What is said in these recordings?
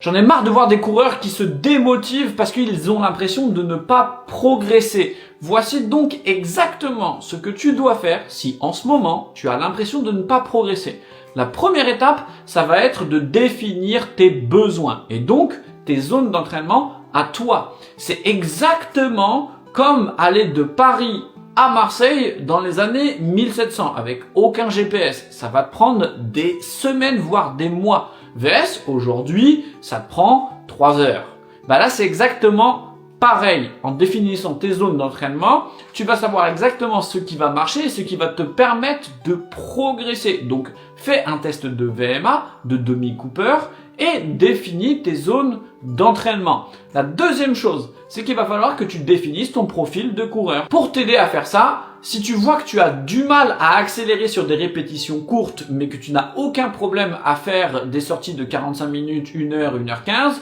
J'en ai marre de voir des coureurs qui se démotivent parce qu'ils ont l'impression de ne pas progresser. Voici donc exactement ce que tu dois faire si en ce moment tu as l'impression de ne pas progresser. La première étape, ça va être de définir tes besoins et donc tes zones d'entraînement à toi. C'est exactement comme aller de Paris à Marseille dans les années 1700 avec aucun GPS. Ça va te prendre des semaines voire des mois. VS, aujourd'hui, ça te prend 3 heures. Là, c'est exactement pareil. En définissant tes zones d'entraînement, tu vas savoir exactement ce qui va marcher et ce qui va te permettre de progresser. Donc, fais un test de VMA, de demi-Cooper et définis tes zones d'entraînement. La deuxième chose, c'est qu'il va falloir que tu définisses ton profil de coureur. Pour t'aider à faire ça, si tu vois que tu as du mal à accélérer sur des répétitions courtes, mais que tu n'as aucun problème à faire des sorties de 45 minutes, 1 heure, 1h15,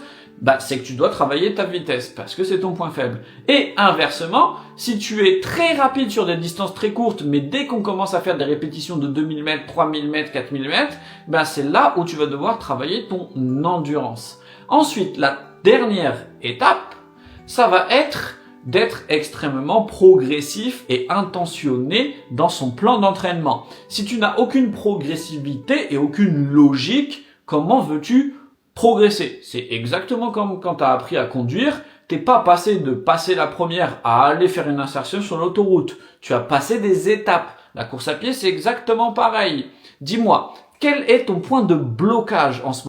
c'est que tu dois travailler ta vitesse parce que c'est ton point faible. Et inversement, si tu es très rapide sur des distances très courtes, mais dès qu'on commence à faire des répétitions de 2000 mètres, 3000 mètres, 4000 mètres, c'est là où tu vas devoir travailler ton endurance. Ensuite, la dernière étape, ça va être d'être extrêmement progressif et intentionné dans son plan d'entraînement. Si tu n'as aucune progressivité et aucune logique, comment veux-tu progresser? C'est exactement comme quand tu as appris à conduire. T'es pas passé de passer la première à aller faire une insertion sur l'autoroute. Tu as passé des étapes. La course à pied, c'est exactement pareil. Dis-moi, quel est ton point de blocage en ce moment?